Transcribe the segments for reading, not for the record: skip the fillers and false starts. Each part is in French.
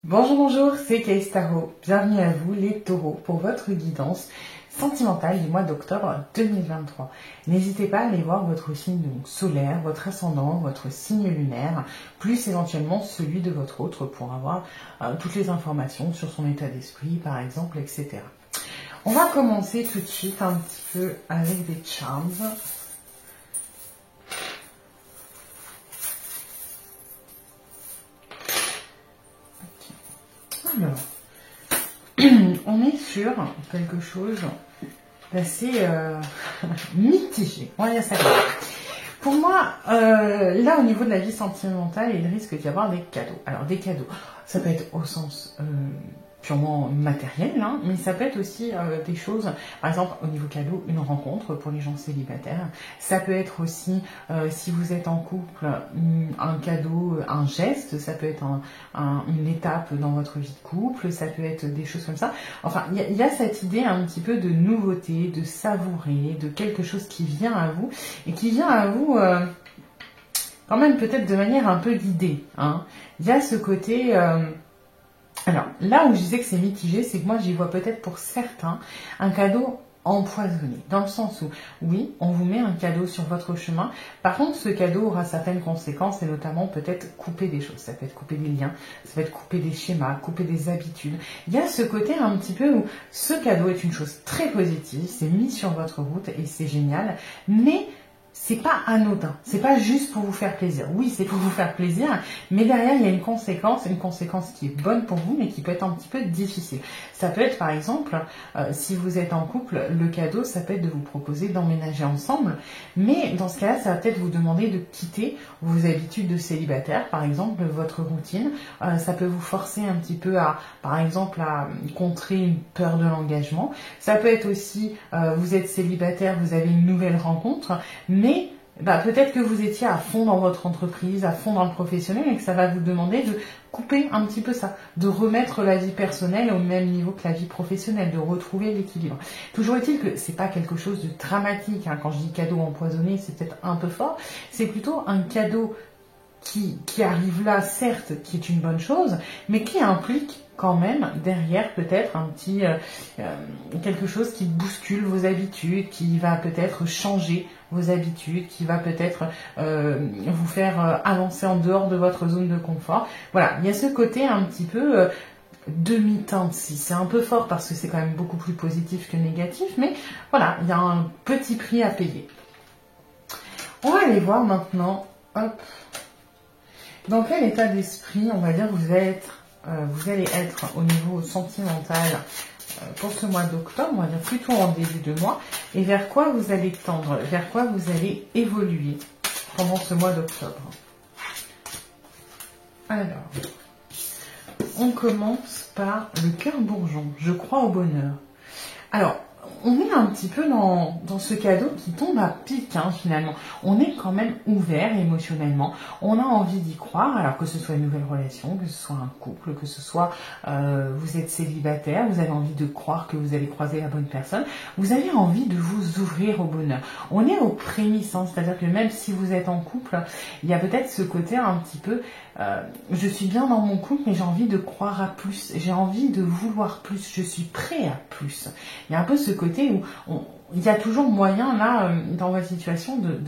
Bonjour, bonjour, c'est Caïs Tarot. Bienvenue à vous les taureaux pour votre guidance sentimentale du mois d'octobre 2023. N'hésitez pas à aller voir votre signe donc solaire, votre ascendant, votre signe lunaire, plus éventuellement celui de votre autre pour avoir toutes les informations sur son état d'esprit par exemple, etc. On va commencer tout de suite un petit peu avec des charms. Alors, on est sur quelque chose d'assez mitigé. On va dire ça. Pour moi, là au niveau de la vie sentimentale, il risque d'y avoir des cadeaux. Alors des cadeaux, ça peut être au sens purement matériel, hein, mais ça peut être aussi des choses, par exemple au niveau cadeau, une rencontre pour les gens célibataires. Ça peut être aussi, si vous êtes en couple, un cadeau, un geste, ça peut être une étape dans votre vie de couple, ça peut être des choses comme ça. Enfin, il y a cette idée un petit peu de nouveauté, de savourer, de quelque chose qui vient à vous, et qui vient à vous quand même peut-être de manière un peu guidée. Hein. Il y a ce côté... Alors, là où je disais que c'est mitigé, c'est que moi, j'y vois peut-être pour certains un cadeau empoisonné. Dans le sens où, oui, on vous met un cadeau sur votre chemin. Par contre, ce cadeau aura certaines conséquences et notamment peut-être couper des choses. Ça peut être couper des liens, ça peut être couper des schémas, couper des habitudes. Il y a ce côté un petit peu où ce cadeau est une chose très positive, c'est mis sur votre route et c'est génial, mais... c'est pas anodin, c'est pas juste pour vous faire plaisir. Oui, c'est pour vous faire plaisir, mais derrière, il y a une conséquence qui est bonne pour vous, mais qui peut être un petit peu difficile. Ça peut être, par exemple, si vous êtes en couple, le cadeau, ça peut être de vous proposer d'emménager ensemble, mais dans ce cas-là, ça va peut-être vous demander de quitter vos habitudes de célibataire, par exemple, votre routine. Ça peut vous forcer un petit peu à, par exemple, à contrer une peur de l'engagement. Ça peut être aussi, vous êtes célibataire, vous avez une nouvelle rencontre, mais peut-être que vous étiez à fond dans votre entreprise, à fond dans le professionnel et que ça va vous demander de couper un petit peu ça, de remettre la vie personnelle au même niveau que la vie professionnelle, de retrouver l'équilibre. Toujours est-il que c'est pas quelque chose de dramatique, hein. Quand je dis cadeau empoisonné, c'est peut-être un peu fort, c'est plutôt un cadeau qui arrive là, certes, qui est une bonne chose, mais qui implique quand même derrière peut-être un petit quelque chose qui bouscule vos habitudes, qui va peut-être changer vos habitudes, qui va peut-être vous faire avancer en dehors de votre zone de confort. Voilà, il y a ce côté un petit peu demi-teinte, si c'est un peu fort parce que c'est quand même beaucoup plus positif que négatif, mais voilà, il y a un petit prix à payer. On va aller voir maintenant, hop, dans quel état d'esprit, on va dire, vous allez être au niveau sentimental pour ce mois d'octobre, on va dire plutôt en début de mois, et vers quoi vous allez tendre, vers quoi vous allez évoluer pendant ce mois d'octobre. Alors, on commence par le cœur bourgeon, je crois au bonheur. Alors, on est un petit peu dans ce cadeau qui tombe à pic, hein, finalement. On est quand même ouvert émotionnellement. On a envie d'y croire, alors que ce soit une nouvelle relation, que ce soit un couple, que ce soit vous êtes célibataire, vous avez envie de croire que vous allez croiser la bonne personne. Vous avez envie de vous ouvrir au bonheur. On est aux prémices, hein, c'est-à-dire que même si vous êtes en couple, il y a peut-être ce côté un petit peu... je suis bien dans mon couple, mais j'ai envie de croire à plus. J'ai envie de vouloir plus. Je suis prêt à plus. Il y a un peu ce côté où il y a toujours moyen, là, dans votre situation, de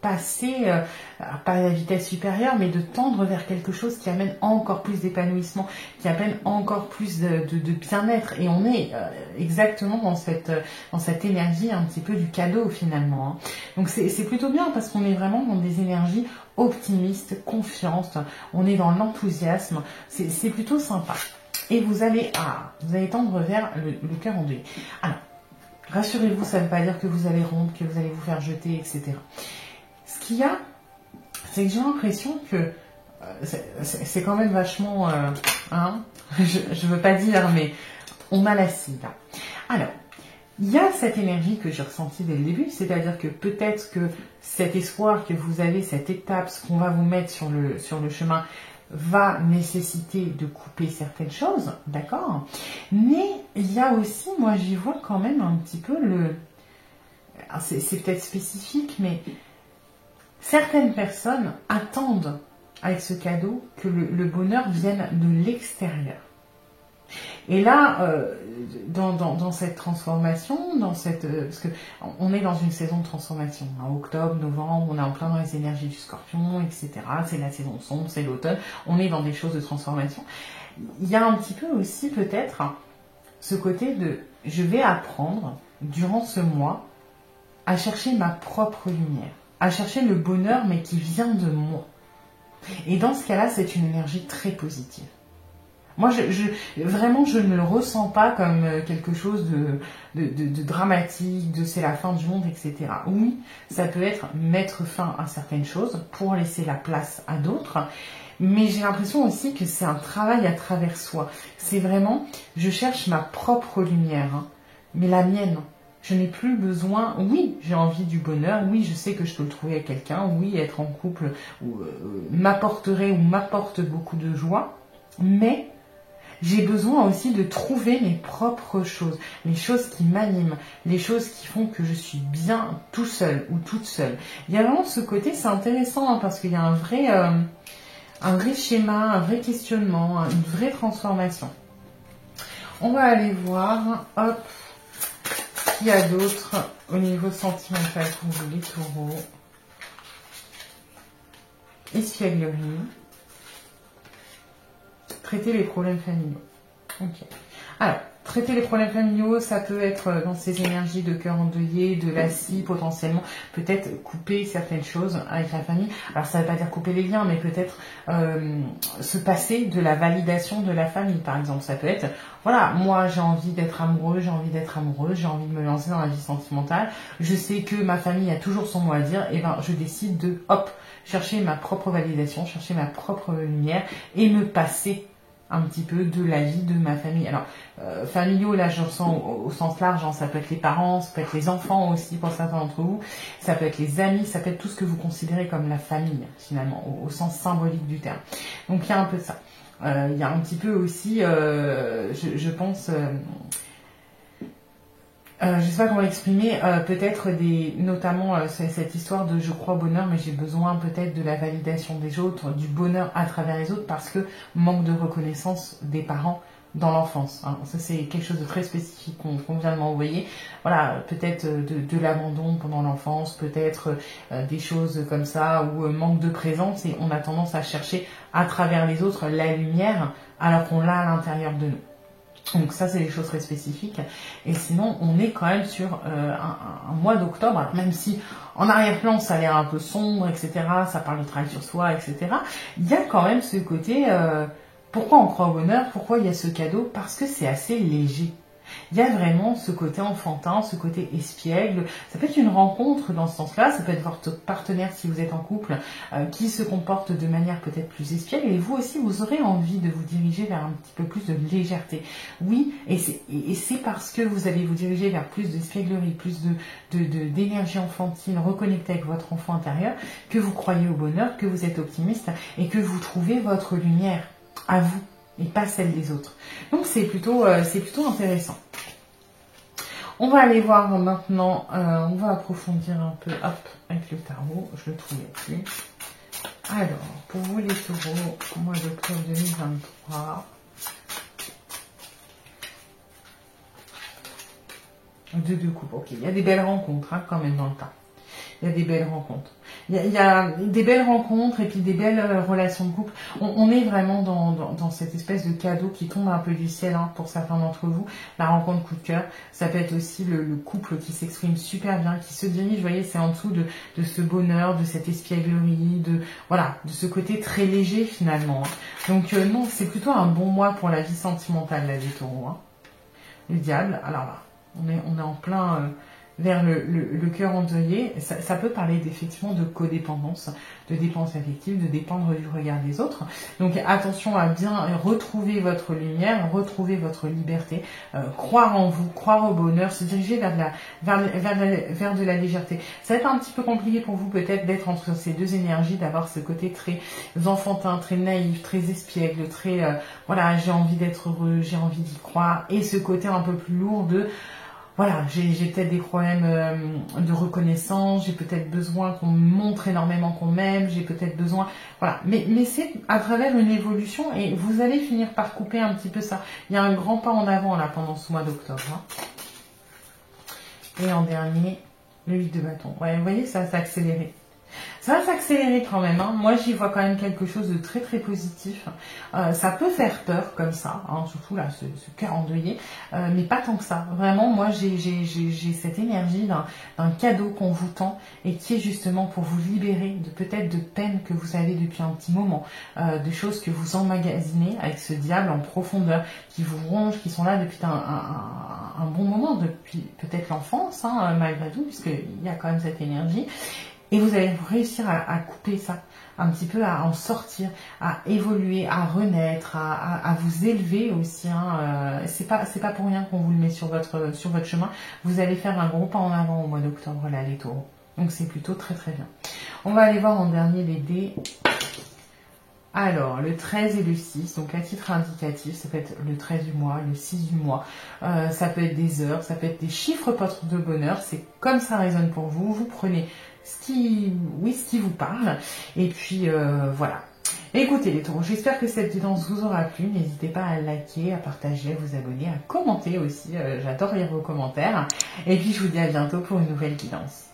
passer, pas à la vitesse supérieure, mais de tendre vers quelque chose qui amène encore plus d'épanouissement, qui amène encore plus de bien-être. Et on est exactement dans cette énergie un petit peu du cadeau, finalement. Hein. Donc c'est plutôt bien parce qu'on est vraiment dans des énergies optimistes, confiantes, on est dans l'enthousiasme, c'est plutôt sympa. Et vous allez tendre vers le cœur endeuillé. Alors, rassurez-vous, ça ne veut pas dire que vous allez rompre, que vous allez vous faire jeter, etc. Ce qu'il y a, c'est que j'ai l'impression que c'est quand même vachement... hein, je veux pas dire, mais on a la cible. Alors, il y a cette énergie que j'ai ressentie dès le début, c'est-à-dire que peut-être que cet espoir que vous avez, cette étape, ce qu'on va vous mettre sur le chemin, va nécessiter de couper certaines choses, d'accord? Mais il y a aussi, moi j'y vois quand même un petit peu c'est peut-être spécifique, mais certaines personnes attendent avec ce cadeau que le bonheur vienne de l'extérieur. Et là, dans cette transformation, parce que on est dans une saison de transformation, en octobre, novembre, on est en plein dans les énergies du scorpion, etc. C'est la saison sombre, c'est l'automne, on est dans des choses de transformation. Il y a un petit peu aussi peut-être ce côté de je vais apprendre durant ce mois à chercher ma propre lumière, à chercher le bonheur mais qui vient de moi. Et dans ce cas-là, c'est une énergie très positive. Moi, vraiment, je ne le ressens pas comme quelque chose de dramatique, de c'est la fin du monde, etc. Oui, ça peut être mettre fin à certaines choses pour laisser la place à d'autres, mais j'ai l'impression aussi que c'est un travail à travers soi. C'est vraiment, je cherche ma propre lumière, hein, mais la mienne. Je n'ai plus besoin, oui, j'ai envie du bonheur, oui, je sais que je peux le trouver à quelqu'un, oui, être en couple m'apporterait ou m'apporte beaucoup de joie, mais j'ai besoin aussi de trouver mes propres choses, les choses qui m'animent, les choses qui font que je suis bien tout seul ou toute seule. Il y a vraiment ce côté, c'est intéressant hein, parce qu'il y a un vrai schéma, un vrai questionnement, une vraie transformation. On va aller voir, hop, qu'il y a d'autres au niveau sentimental pour vous les taureaux. Espièglerie. Traiter les problèmes familiaux. Ok. Alors, traiter les problèmes familiaux, ça peut être dans ces énergies de cœur endeuillé, de la scie, potentiellement, peut-être couper certaines choses avec la famille. Alors, ça ne veut pas dire couper les liens, mais peut-être se passer de la validation de la famille, par exemple. Ça peut être, voilà, moi j'ai envie d'être amoureux, j'ai envie de me lancer dans la vie sentimentale. Je sais que ma famille a toujours son mot à dire, et ben je décide de, hop, chercher ma propre validation, chercher ma propre lumière et me passer un petit peu de la vie de ma famille. Alors, familiaux, là, je sens au sens large, hein, ça peut être les parents, ça peut être les enfants aussi pour certains d'entre vous, ça peut être les amis, ça peut être tout ce que vous considérez comme la famille, finalement, au sens symbolique du terme. Donc, il y a un peu de ça. Il y a un petit peu aussi, je pense... je sais pas comment l'exprimer, peut-être notamment cette histoire de je crois au bonheur, mais j'ai besoin peut-être de la validation des autres, du bonheur à travers les autres, parce que manque de reconnaissance des parents dans l'enfance. Hein. Ça c'est quelque chose de très spécifique qu'on vient de m'envoyer. Voilà, peut-être de l'abandon pendant l'enfance, peut-être des choses comme ça, ou manque de présence, et on a tendance à chercher à travers les autres la lumière, alors qu'on l'a à l'intérieur de nous. Donc ça, c'est des choses très spécifiques. Et sinon, on est quand même sur un mois d'octobre. Alors même si en arrière-plan, ça a l'air un peu sombre, etc. Ça parle de travail sur soi, etc. Il y a quand même ce côté... pourquoi on croit au bonheur? Pourquoi il y a ce cadeau? Parce que c'est assez léger. Il y a vraiment ce côté enfantin, ce côté espiègle. Ça peut être une rencontre dans ce sens-là, ça peut être votre partenaire si vous êtes en couple qui se comporte de manière peut-être plus espiègle et vous aussi vous aurez envie de vous diriger vers un petit peu plus de légèreté. Oui, et c'est parce que vous allez vous diriger vers plus d'espièglerie, plus d'énergie enfantine, reconnecter avec votre enfant intérieur, que vous croyez au bonheur, que vous êtes optimiste et que vous trouvez votre lumière à vous et pas celle des autres. Donc c'est plutôt intéressant. On va aller voir maintenant, on va approfondir un peu, hop, avec le tarot, je le trouvais plus. Alors, pour vous les taureaux, mois d'octobre 2023. Deux coupes, ok, il y a des belles rencontres hein, quand même dans le tas. Il y a des belles rencontres. Il y a des belles rencontres et puis des belles relations de couple. On est vraiment dans cette espèce de cadeau qui tombe un peu du ciel hein, pour certains d'entre vous. La rencontre coup de cœur, ça peut être aussi le couple qui s'exprime super bien, qui se dirige, vous voyez, c'est en dessous de ce bonheur, de cette espièglerie, de ce côté très léger finalement. Hein. Donc non, c'est plutôt un bon mois pour la vie sentimentale là, des taureaux. Hein. Le diable, alors là, on est en plein... vers le cœur endeuillé, ça peut parler effectivement de codépendance, de dépendance affective, de dépendre du regard des autres. Donc attention à bien retrouver votre lumière, retrouver votre liberté, croire en vous, croire au bonheur, se diriger vers de la légèreté. Ça va être un petit peu compliqué pour vous peut-être d'être entre ces deux énergies, d'avoir ce côté très enfantin, très naïf, très espiègle, très voilà, j'ai envie d'être heureux, j'ai envie d'y croire, et ce côté un peu plus lourd de voilà, j'ai peut-être des problèmes de reconnaissance, j'ai peut-être besoin qu'on me montre énormément qu'on m'aime, j'ai peut-être besoin, voilà. Mais c'est à travers une évolution et vous allez finir par couper un petit peu ça. Il y a un grand pas en avant là pendant ce mois d'octobre. Hein. Et en dernier, le 8 de bâton. Ouais, vous voyez, ça va s'accélérer. Ça va s'accélérer quand même. Hein. Moi, j'y vois quand même quelque chose de très très positif. Ça peut faire peur comme ça, hein, surtout là, ce cœur endeuillé, mais pas tant que ça. Vraiment, moi, j'ai cette énergie d'un cadeau qu'on vous tend et qui est justement pour vous libérer de peut-être de peines que vous avez depuis un petit moment, de choses que vous emmagasinez avec ce diable en profondeur, qui vous ronge, qui sont là depuis un bon moment, depuis peut-être l'enfance, hein, malgré tout, puisqu'il y a quand même cette énergie. Et vous allez réussir à couper ça, un petit peu à en sortir, à évoluer, à renaître, à vous élever aussi. Hein. C'est pas pour rien qu'on vous le met sur votre chemin. Vous allez faire un gros pas en avant au mois d'octobre, là, les taureaux. Donc c'est plutôt très très bien. On va aller voir en dernier les dés. Alors, le 13 et le 6, donc à titre indicatif, ça peut être le 13 du mois, le 6 du mois, ça peut être des heures, ça peut être des chiffres porteurs de bonheur, c'est comme ça résonne pour vous, vous prenez ce qui vous parle, et puis voilà. Écoutez les taureaux, j'espère que cette guidance vous aura plu, n'hésitez pas à liker, à partager, à vous abonner, à commenter aussi, j'adore lire vos commentaires, et puis je vous dis à bientôt pour une nouvelle guidance.